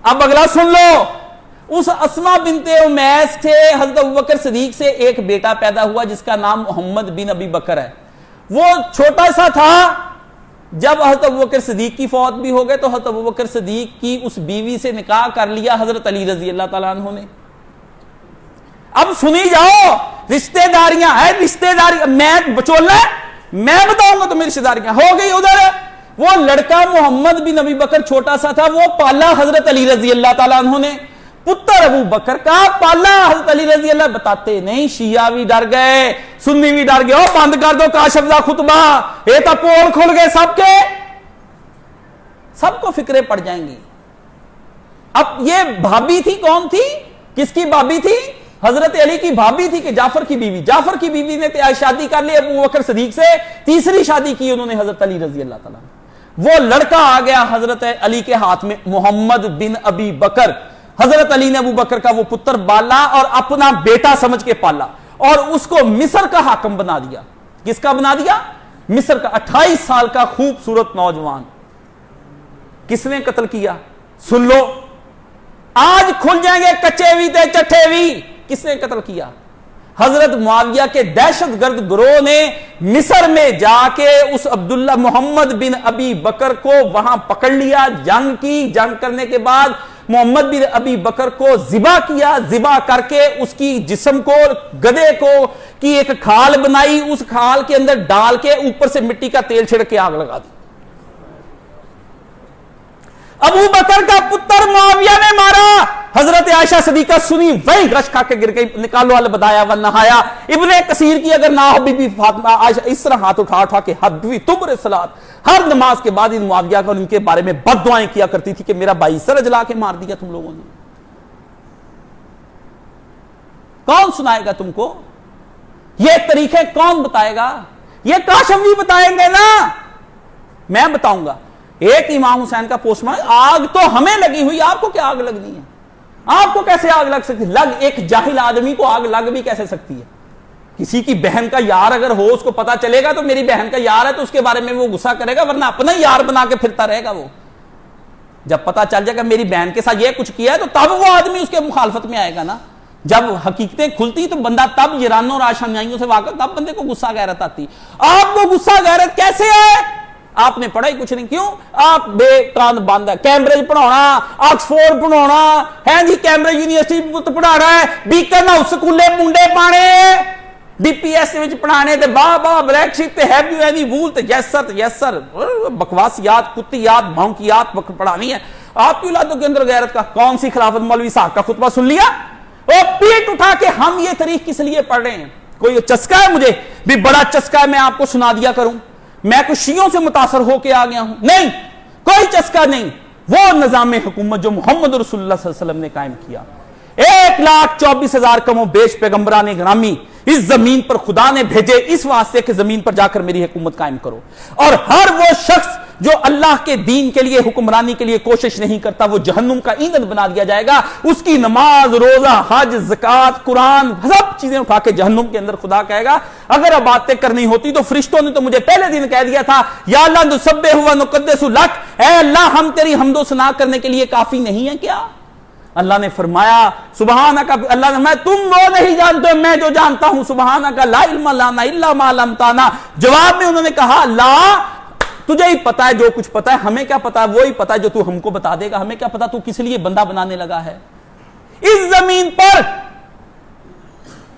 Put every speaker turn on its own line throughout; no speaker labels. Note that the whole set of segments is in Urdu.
اب اگلا سن لو، اس اسما بنت امیس سے حضرت ابوبکر صدیق سے ایک بیٹا پیدا ہوا جس کا نام محمد بن ابی بکر ہے. وہ چھوٹا سا تھا جب حضرت ابوبکر صدیق کی فوت بھی ہو گئے تو حضرت ابوبکر صدیق کی اس بیوی سے نکاح کر لیا حضرت علی رضی اللہ تعالیٰ عنہ نے. اب سنی جاؤ، رشتہ داریاں ہے، رشتہ داری میں بچولا میں بتاؤں گا تمہیں رشتہ داریاں ہو گئی. ادھر وہ لڑکا محمد بن ابی بکر چھوٹا سا تھا، وہ پالا حضرت علی رضی اللہ تعالیٰ عنہ نے. پتر ابو بکر کا پالا حضرت علی رضی اللہ. بتاتے نہیں، شیعہ بھی ڈر گئے، سنی بھی ڈر گئے. بند کر دو کاشف دا خطبہ، یہ تو پول کھل گئے سب کے، سب کو فکریں پڑ جائیں گی. اب یہ بھابی تھی، کون تھی؟ کس کی بھابی تھی؟ حضرت علی کی بھابی تھی کہ جعفر کی بیوی. جعفر کی بیوی نے شادی کر لی ابو بکر صدیق سے، تیسری شادی کی انہوں نے حضرت علی رضی اللہ تعالیٰ. وہ لڑکا آ گیا حضرت علی کے ہاتھ میں، محمد بن ابی بکر. حضرت علی نے ابو بکر کا وہ پتر بالا اور اپنا بیٹا سمجھ کے پالا اور اس کو مصر کا حاکم بنا دیا. کس کا بنا دیا؟ مصر کا. 28 سال کا خوبصورت نوجوان. کس نے قتل کیا؟ سن لو، آج کھل جائیں گے کچے وی تے چٹھے وی. کس نے قتل کیا؟ حضرت معاویہ کے دہشت گرد گروہ نے مصر میں جا کے اس عبداللہ محمد بن ابی بکر کو وہاں پکڑ لیا، جنگ کی. جنگ کرنے کے بعد محمد بن ابی بکر کو ذبح کیا. ذبح کر کے اس کی جسم کو، گدھے کو کی ایک کھال بنائی، اس کھال کے اندر ڈال کے اوپر سے مٹی کا تیل چھڑک کے آگ لگا دی. ابو بکر کا پتر معاویہ نے مارا. حضرت عائشہ صدیقہ سنی وہی رش کھا کے گر گئی. نکالو البدایا والنہایا ابن کثیر کی اگر نہ ہو بی بی فاطمہ عائشہ اس طرح ہاتھ اٹھا کے حدوی تمر صلات، ہر نماز کے بعد ان معاویہ کو ان کے بارے میں بد دعائیں کیا کرتی تھی کہ میرا بھائی سر جلا کے مار دیا تم لوگوں نے. کون سنائے گا تم کو یہ طریقے؟ کون بتائے گا؟ یہ کاشف بھی بتائیں گے نا، میں بتاؤں گا. ایک امام حسین کا پوسٹ مارٹم، آگ تو ہمیں لگی ہوئی، آپ کو کیا آگ لگنی ہے؟ آپ کو کیسے آگ لگ سکتی؟ ایک جاہل آدمی کو آگ لگ بھی کیسے سکتی ہے؟ کسی کی بہن کا یار اگر ہو، اس کو پتا چلے گا تو میری بہن کا یار ہے تو اس کے بارے میں وہ غصہ کرے گا، ورنہ اپنا یار بنا کے پھرتا رہے گا. وہ جب پتا چل جائے گا میری بہن کے ساتھ یہ کچھ کیا ہے تو تب وہ آدمی اس کے مخالفت میں آئے گا نا. جب حقیقتیں کھلتی تو بندہ تب یرانوں اور آشامیوں سے واقف، تب بندے کو غصہ غیرت آتی. آپ کو غصہ غیرت کیسے ہے؟ آپ نے پڑھا ہی کچھ نہیں. کیوں؟ آپ بے کان بند ہے. کیمبرج پڑھانا، آکسفورڈ پڑھانا ہے جی، کیمبرج یونیورسٹی پڑھا رہا ہے، بیکن ہاؤس سکولے منڈے پانے، ڈی پی ایس وچ پڑھانے تے با بلیک شیٹ تے ہیو یو اینی وول تے یس سر بکواسیات، کتیات، بھونکیات پڑھانی ہے. آپ کی اولادوں کے اندر غیرت کا کون سی خلافت؟ مولوی صاحب کا خطبہ سن لیا اور پیٹ اٹھا کے ہم یہ تاریخ کس لیے پڑھ رہے ہیں؟ کوئی چسکا ہے؟ مجھے بھی بڑا چسکا ہے، میں آپ کو سنا دیا کروں. میں کچھ شیعوں سے متاثر ہو کے آ گیا ہوں؟ نہیں، کوئی چسکا نہیں. وہ نظام حکومت جو محمد رسول اللہ صلی اللہ علیہ وسلم نے قائم کیا، 1,24,000 کم و بیش پیغمبران گرامی اس زمین پر خدا نے بھیجے اس واسطے کہ زمین پر جا کر میری حکومت قائم کرو. اور ہر وہ شخص جو اللہ کے دین کے لیے، حکمرانی کے لیے کوشش نہیں کرتا، وہ جہنم کا ایندھن بنا دیا جائے گا. اس کی نماز، روزہ، حج، زکوٰۃ، قرآن، سب چیزیں اٹھا کے جہنم کے اندر خدا کہے گا اگر اب باتیں کرنی ہوتی تو فرشتوں نے تو مجھے پہلے دن کہہ دیا تھا، یا اللہ نسبح و نقدس لک، اے اللہ ہم تیری حمد و ثنا کرنے کے لیے کافی نہیں ہے کیا؟ اللہ نے فرمایا سبحانک، اللہ نے فرمایا تم وہ نہیں جانتے میں جو جانتا ہوں، سبحانک لا علم لنا الا ما علمتنا. جواب میں انہوں نے کہا اللہ تجھے ہی پتا ہے جو کچھ پتا ہے، ہمیں کیا پتا ہے؟ وہی پتا ہے جو تو ہم کو بتا دے گا. ہمیں کیا پتا تو کس لیے بندہ بنانے لگا ہے؟ اس زمین پر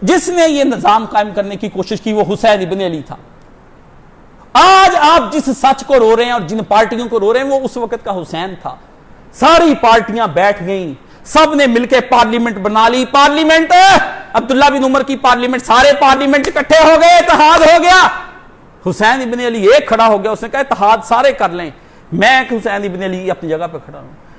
جس نے یہ نظام قائم کرنے کی کوشش کی وہ حسین ابن علی تھا. آج آپ جس سچ کو رو رہے ہیں اور جن پارٹیوں کو رو رہے ہیں وہ اس وقت کا حسین تھا. ساری پارٹیاں بیٹھ گئیں، سب نے مل کے پارلیمنٹ بنا لی. پارلیمنٹ عبداللہ بن عمر کی پارلیمنٹ، سارے پارلیمنٹ اکٹھے ہو گئے، اتحاد ہو گیا. حسین ابن علی ایک کھڑا ہو گیا، اس نے کہا اتحاد سارے کر لیں، میں حسین ابن علی اپنی جگہ پہ کھڑا ہوں.